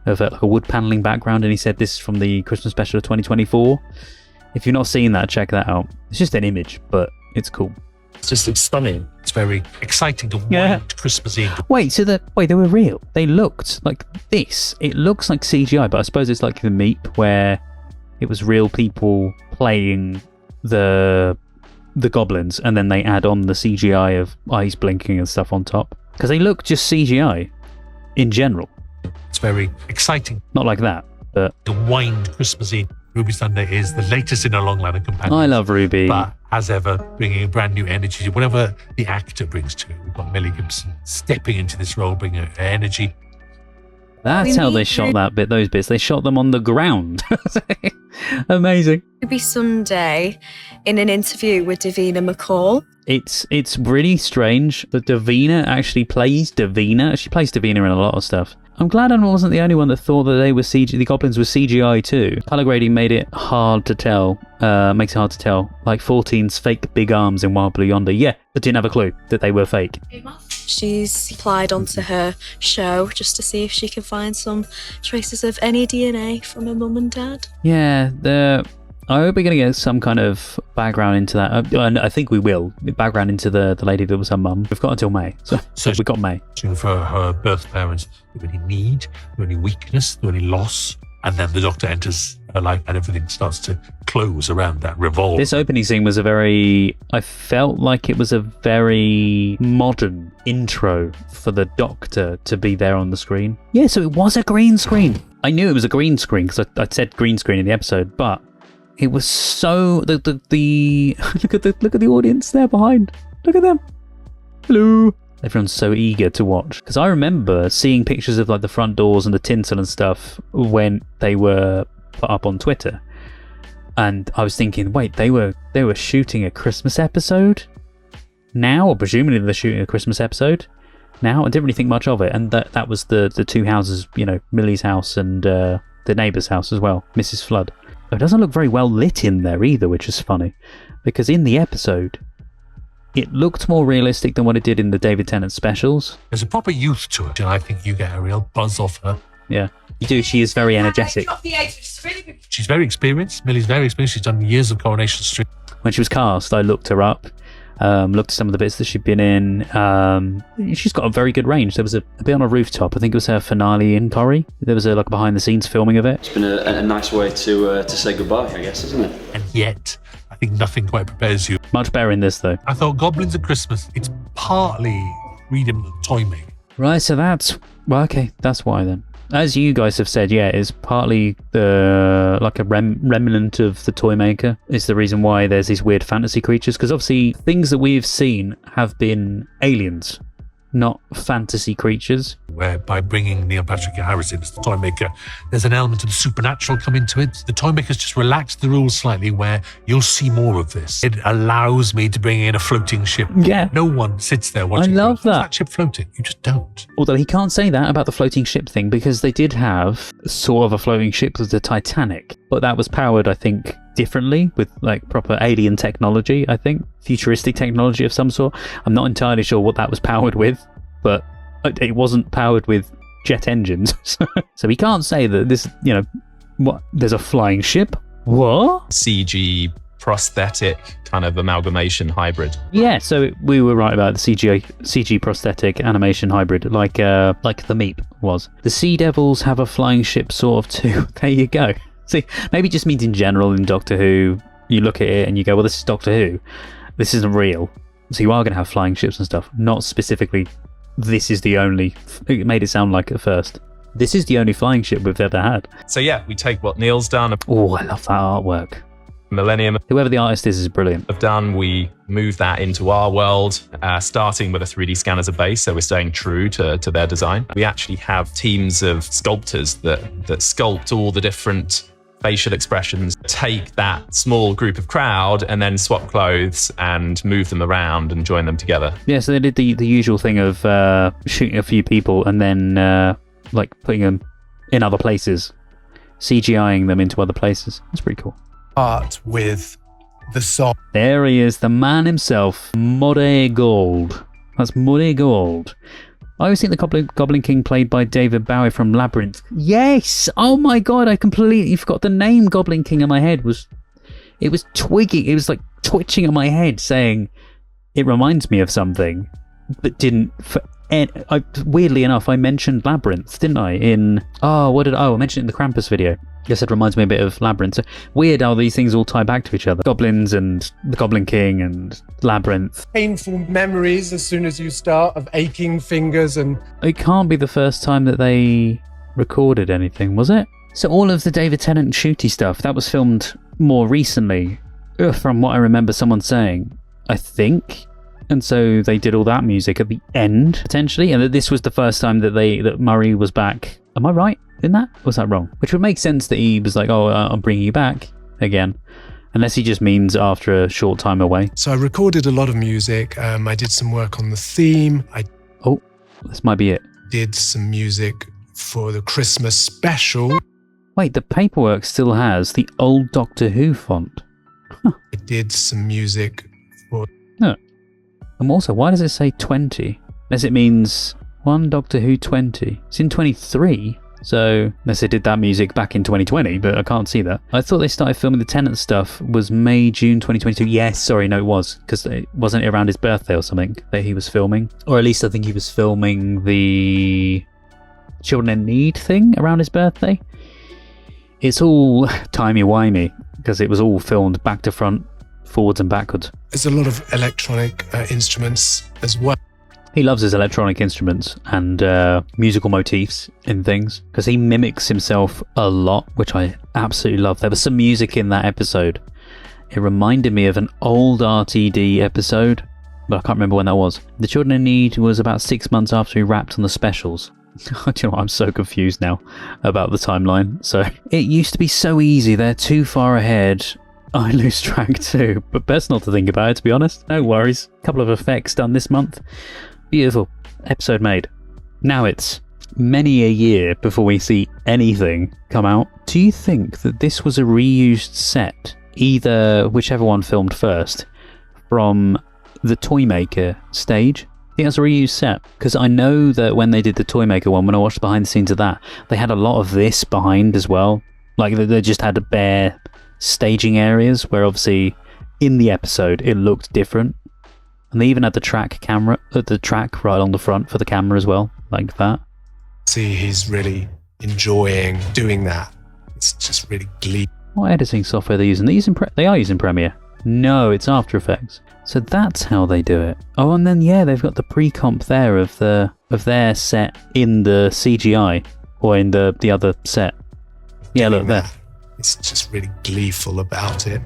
of like a wood paneling background, and he said this is from the Christmas special of 2024. If you've not seen that, check that out. It's just an image, but it's cool. It's stunning. It's very exciting to wind Christmassy. Wait, they were real. They looked like this. It looks like CGI, but I suppose it's like the Meep, where it was real people playing the goblins, and then they add on the CGI of eyes blinking and stuff on top. Because they look just CGI in general. It's very exciting. Not like that, but the wind Christmassy. Ruby Sunday is the latest in a long line of companions. I love Ruby. But as ever, bringing a brand new energy to whatever the actor brings to it. We've got Millie Gibson stepping into this role, bringing her energy. That's how they shot that bit, those bits. They shot them on the ground. Amazing. Ruby Sunday in an interview with Davina McCall. It's really strange that Davina actually plays Davina. She plays Davina in a lot of stuff. I'm glad I wasn't the only one that thought that the goblins were CGI too. Colour grading made it hard to tell. Makes it hard to tell. Like 14's fake big arms in Wild Blue Yonder. Yeah, but didn't have a clue that they were fake. She's applied onto her show just to see if she can find some traces of any DNA from her mum and dad. Yeah, I hope we're going to get some kind of background into that. I think we will. Background into the lady that was her mum. We've got until May. So we've got May. For her birth parents, do any need, do any weakness, do any loss? And then the Doctor enters her life and everything starts to close around that revolve. This opening scene was I felt like it was a very modern intro for the Doctor to be there on the screen. Yeah, so it was a green screen. I knew it was a green screen because I said green screen in the episode, but it was so the look at the audience there behind. Look at them. Hello. Everyone's so eager to watch because I remember seeing pictures of like the front doors and the tinsel and stuff when they were put up on Twitter, and I was thinking, wait, they were shooting a Christmas episode now, or presumably they're shooting a Christmas episode now. I didn't really think much of it, and that was the two houses, Millie's house and the neighbour's house as well, Mrs. Flood. It doesn't look very well lit in there either, which is funny, because in the episode, it looked more realistic than what it did in the David Tennant specials. There's a proper youth to it, and I think you get a real buzz off her. Yeah, you do. She is very energetic. She's very experienced. Millie's very experienced. She's done years of Coronation Street. When she was cast, I looked her up, looked at some of the bits that she'd been in. She's got a very good range. There was a bit on a rooftop. I think it was her finale in Corrie. There was a behind-the-scenes filming of it. It's been a nice way to say goodbye, I guess, isn't it? And yet, think nothing quite prepares you. Much better in this, though. I thought Goblins at Christmas, it's partly Freedom of Toy Making. Right, so that's... Well, okay, that's why then. As you guys have said, yeah, it's partly like a remnant of the Toy Maker. It's the reason why there's these weird fantasy creatures, because obviously things that we've seen have been aliens, not fantasy creatures. Where by bringing Neil Patrick Harris in as the Toy Maker, there's an element of the supernatural come into it. The Toy Maker's just relaxed the rules slightly, where you'll see more of this. It allows me to bring in a floating ship. Yeah. No one sits there watching. I love that. Is that ship floating? You just don't. Although he can't say that about the floating ship thing, because they did have sort of a floating ship with the Titanic, but that was powered, I think, differently with like proper alien technology, I think. Futuristic technology of some sort. I'm not entirely sure what that was powered with, but it wasn't powered with jet engines. So he can't say that this, you know, what, there's a flying ship? What? CG prosthetic kind of amalgamation hybrid. Yeah, so we were right about the CG prosthetic animation hybrid, like the Meep was. The Sea Devils have a flying ship sort of too. There you go. See, maybe it just means in general in Doctor Who, you look at it and you go, well, this is Doctor Who. This isn't real. So you are going to have flying ships and stuff. Not specifically, this is the only... It made it sound like at first. This is the only flying ship we've ever had. So yeah, we take what Neil's done. Oh, I love that artwork. Millennium. Whoever the artist is brilliant. Have done, we move that into our world, starting with a 3D scan as a base, so we're staying true to their design. We actually have teams of sculptors that sculpt all the different facial expressions, take that small group of crowd and then swap clothes and move them around and join them together. Yeah, so they did the usual thing of shooting a few people and then like putting them in other places, CGIing them into other places. That's pretty cool. Art with the song. There he is, the man himself, Muddy Gold. That's Muddy Gold. I always think the Goblin King played by David Bowie from Labyrinth. Yes! Oh my god, I completely forgot the name Goblin King in my head. It was twigging, it was like twitching in my head saying, it reminds me of something, but didn't... weirdly enough, I mentioned Labyrinth, didn't I? I mentioned it in the Krampus video. Yes, it reminds me a bit of Labyrinth. So weird how these things all tie back to each other. Goblins and the Goblin King and Labyrinth. Painful memories as soon as you start of aching fingers and... It can't be the first time that they recorded anything, was it? So all of the David Tennant and Ncuti stuff, that was filmed more recently, from what I remember someone saying, I think. And so they did all that music at the end, potentially, and that this was the first time that Murray was back. Am I right in that? Or was that wrong? Which would make sense that he was like, oh, I'm bringing you back again. Unless he just means after a short time away. So I recorded a lot of music. I did some work on the theme. Oh, this might be it. Did some music for the Christmas special. Wait, the paperwork still has the old Doctor Who font. Huh. I did some music for... No. And also, why does it say 20? Unless it means 1 Doctor Who 20. It's in 23. So, unless they did that music back in 2020, but I can't see that. I thought they started filming the Tennant stuff was May, June 2022. Yes, sorry, no, it was. Because it wasn't around his birthday or something that he was filming. Or at least I think he was filming the Children in Need thing around his birthday. It's all timey-wimey, because it was all filmed back to front, forwards and backwards. There's a lot of electronic instruments as well. He loves his electronic instruments and musical motifs in things, because he mimics himself a lot, which I absolutely love. There was some music in that episode. It reminded me of an old RTD episode, but I can't remember when that was. The Children in Need was about 6 months after he wrapped on the specials. Do you know what? I'm so confused now about the timeline. So it used to be so easy. They're too far ahead. I lose track too, but best not to think about it, to be honest. No worries. A couple of effects done this month. Beautiful. Episode made. Now it's many a year before we see anything come out. Do you think that this was a reused set, either whichever one filmed first, from the Toymaker stage? I think that's a reused set, because I know that when they did the Toymaker one, when I watched behind the scenes of that, they had a lot of this behind as well. Like they just had a bare staging areas where obviously in the episode it looked different, and they even had the track right on the front for the camera as well, like that. See, he's really enjoying doing that. It's just really glee. What editing software are they using? They are using Premiere. No, it's After Effects. So that's how they do it. Oh, and then yeah, they've got the pre-comp there of their set in the CGI or in the other set. Yeah, look there. It's just really gleeful about it.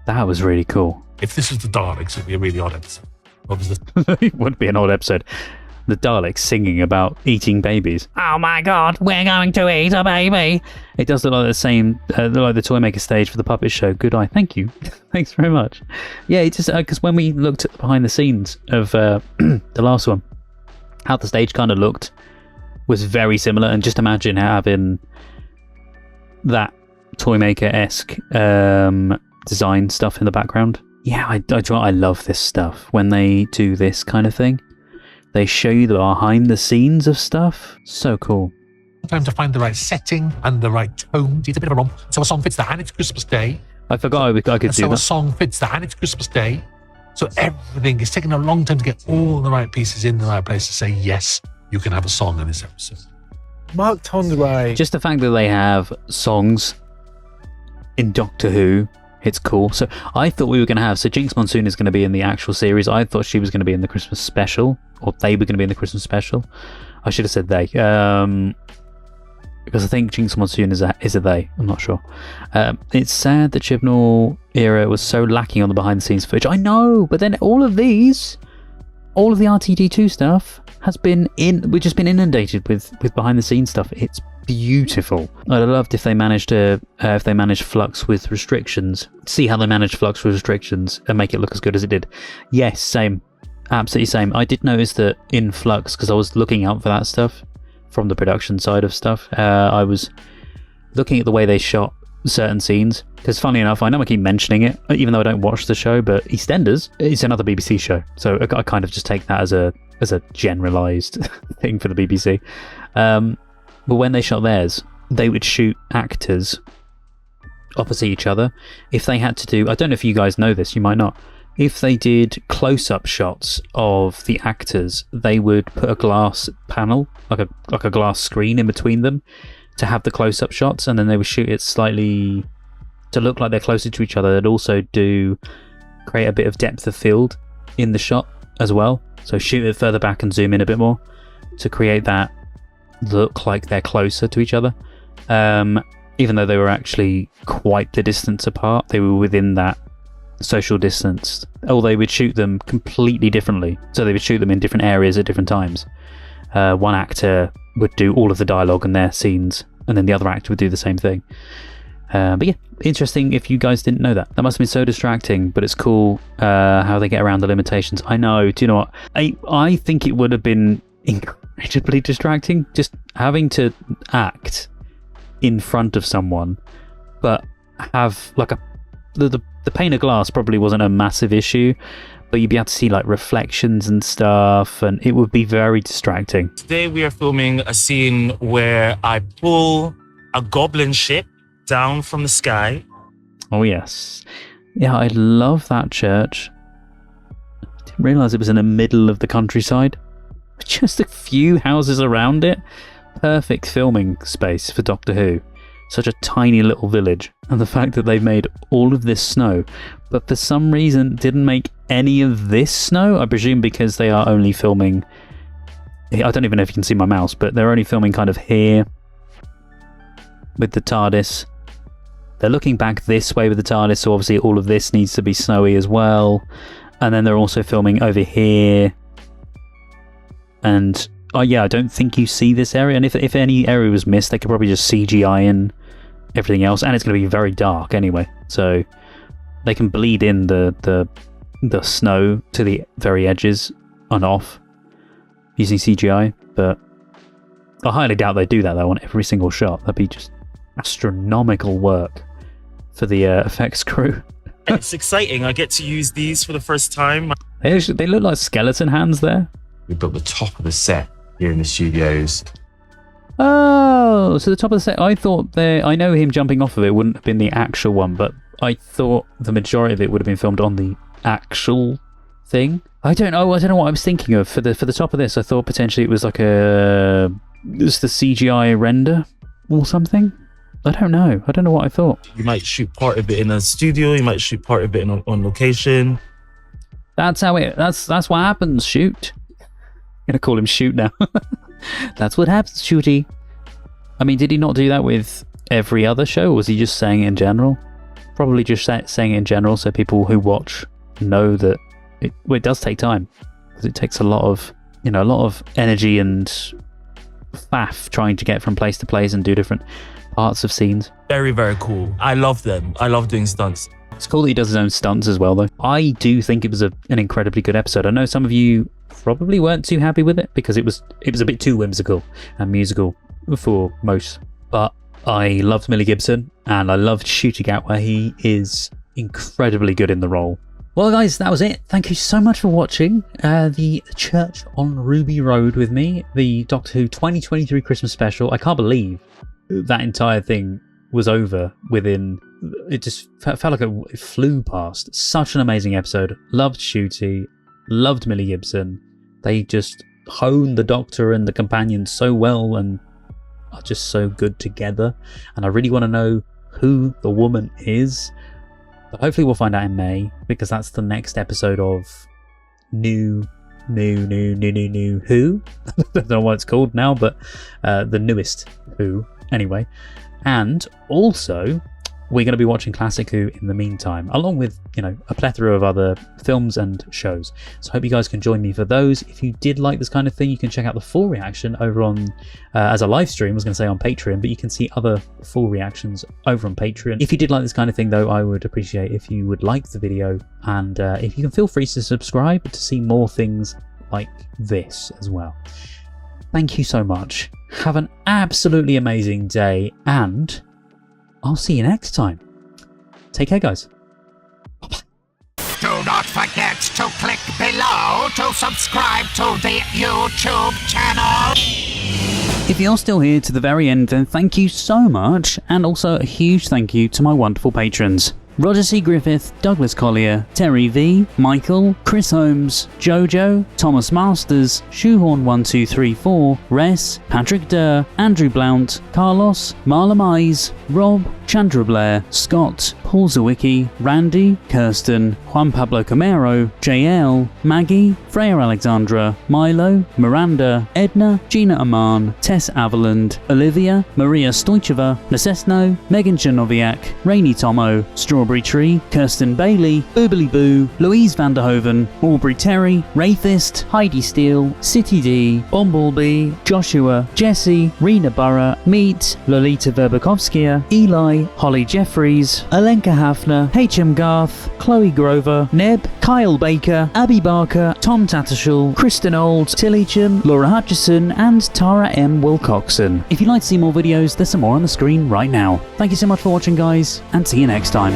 That was really cool. If this was the Daleks, it'd be a really odd episode. What was the... It would be an odd episode. The Daleks singing about eating babies. Oh my god, we're going to eat a baby. It does look like the same, like the Toymaker stage for the puppet show. Good eye. Thank you. Thanks very much. Yeah, it just, because when we looked at the behind the scenes of the last one, how the stage kind of looked was very similar. And just imagine having that Toymaker-esque design stuff in the background. Yeah, I love this stuff when they do this kind of thing. They show you the behind the scenes of stuff. So cool. Time to find the right setting and the right tone. It's a bit of a romp. So a song fits that, and it's Christmas Day. I forgot I could do that. So a song fits that, and it's Christmas Day. So everything is taking a long time to get all the right pieces in the right place to say, yes, you can have a song in this episode. Mark Tondray. Just the fact that they have songs in Doctor Who, it's cool. So I thought we were going to have... So Jinx Monsoon is going to be in the actual series. I thought she was going to be in the Christmas special. Or they were going to be in the Christmas special. I should have said they. Because I think Jinx Monsoon is a they. I'm not sure. It's sad that Chibnall era was so lacking on the behind-the-scenes footage. I know! But then all of the RTD2 stuff has been we've just been inundated with behind-the-scenes stuff. It's beautiful. I'd have loved if they managed Flux with restrictions. See how they managed Flux with restrictions and make it look as good as it did. Yes, same. Absolutely same. I did notice that in Flux, because I was looking out for that stuff from the production side of stuff, I was looking at the way they shot certain scenes, because funny enough, I know I keep mentioning it even though I don't watch the show, but EastEnders is another BBC show, so I kind of just take that as a generalized thing for the BBC. But when they shot theirs, they would shoot actors opposite each other. If they had to do, I don't know if you guys know this, you might not, if they did close-up shots of the actors, they would put a glass panel, like a glass screen in between them to have the close-up shots, and then they would shoot it slightly to look like they're closer to each other. They'd also create a bit of depth of field in the shot as well. So shoot it further back and zoom in a bit more to create that look like they're closer to each other. Even though they were actually quite the distance apart, they were within that social distance, or they would shoot them completely differently. So they would shoot them in different areas at different times. One actor would do all of the dialogue and their scenes, and then the other actor would do the same thing. But yeah, interesting if you guys didn't know that. That must have been so distracting, but it's cool how they get around the limitations. I know, do you know what? I think it would have been incredibly distracting just having to act in front of someone, but have like the pane of glass probably wasn't a massive issue, but you'd be able to see like reflections and stuff, and it would be very distracting. Today we are filming a scene where I pull a goblin ship down from the sky. Oh yes. Yeah, I love that church. I didn't realise it was in the middle of the countryside. Just a few houses around it. Perfect filming space for Doctor Who. Such a tiny little village. And the fact that they've made all of this snow, but for some reason didn't make any of this snow. I presume because they are only filming... I don't even know if you can see my mouse, but they're only filming kind of here with the TARDIS. They're looking back this way with the TARDIS, so obviously all of this needs to be snowy as well. And then they're also filming over here. And yeah, I don't think you see this area. And if any area was missed, they could probably just CGI in everything else. And it's going to be very dark anyway, so they can bleed in the snow to the very edges and off using CGI. But I highly doubt they do that though on every single shot. That'd be just astronomical work for the effects crew. It's exciting. I get to use these for the first time. They look like skeleton hands there. We built the top of the set here in the studios. Oh, so the top of the set. I thought I know him jumping off of it wouldn't have been the actual one, but I thought the majority of it would have been filmed on the actual thing. I don't know what I was thinking of for the top of this. I thought potentially it was like just the CGI render or something. I don't know. I don't know what I thought. You might shoot part of it in a studio. You might shoot part of it on location. That's what happens. Shoot. I'm gonna call him Shoot now. That's what happens, Shooty. I mean, did he not do that with every other show, or was he just saying it in general? Probably just saying it in general, so people who watch know that it does take time, because it takes a lot of energy and faff trying to get from place to place and do different parts of scenes. Very, very cool. I love them. I love doing stunts. It's cool that he does his own stunts as well, though. I do think it was an incredibly good episode. I know some of you probably weren't too happy with it because it was a bit too whimsical and musical for most, but I loved Millie Gibson and I loved Shooty Gatwa. He is incredibly good in the role. Well, guys, that was it. Thank you so much for watching the Church on Ruby Road with me, the Doctor Who 2023 Christmas special. I can't believe that entire thing was over within... It just felt like it flew past. Such an amazing episode. Loved Shooty. Loved Millie Gibson. They just honed the Doctor and the companions so well and are just so good together. And I really want to know who the woman is. But hopefully we'll find out in May, because that's the next episode of New Who. I don't know what it's called now, but the newest Who, anyway. And also, we're going to be watching Classic Who in the meantime, along with, a plethora of other films and shows. So I hope you guys can join me for those. If you did like this kind of thing, you can check out the full reaction over on, as a live stream, I was going to say on Patreon, but you can see other full reactions over on Patreon. If you did like this kind of thing, though, I would appreciate if you would like the video, and if you can feel free to subscribe to see more things like this as well. Thank you so much. Have an absolutely amazing day, and I'll see you next time. Take care, guys. Bye-bye. Do not forget to click below to subscribe to the YouTube channel. If you're still here to the very end, then thank you so much, and also a huge thank you to my wonderful patrons. Roger C. Griffith, Douglas Collier, Terry V, Michael, Chris Holmes, Jojo, Thomas Masters, Shoehorn1234, Res, Patrick Durr, Andrew Blount, Carlos, Marla Mize, Rob, Chandra Blair, Scott, Paul Zawicki, Randy, Kirsten, Juan Pablo Camero, JL, Maggie, Freya Alexandra, Milo, Miranda, Edna, Gina Aman, Tess Avaland, Olivia, Maria Stoicheva, Necesno, Megan Janoviak, Rainy Tomo, Strawberry Tree, Kirsten Bailey, Boobily Boo, Louise Vanderhoven, Aubrey Terry, Wraithist, Heidi Steele, City D, Bumblebee, Joshua, Jesse, Rena Burra, Meet, Lolita Verbakovskia, Eli, Holly Jeffries, Alenka Hafner, HM Garth, Chloe Grover, Neb, Kyle Baker, Abby Barker, Tom Tattershall, Kristen Old, Tilly Chim, Laura Hutchison, and Tara M. Wilcoxon. If you'd like to see more videos, there's some more on the screen right now. Thank you so much for watching, guys, and see you next time.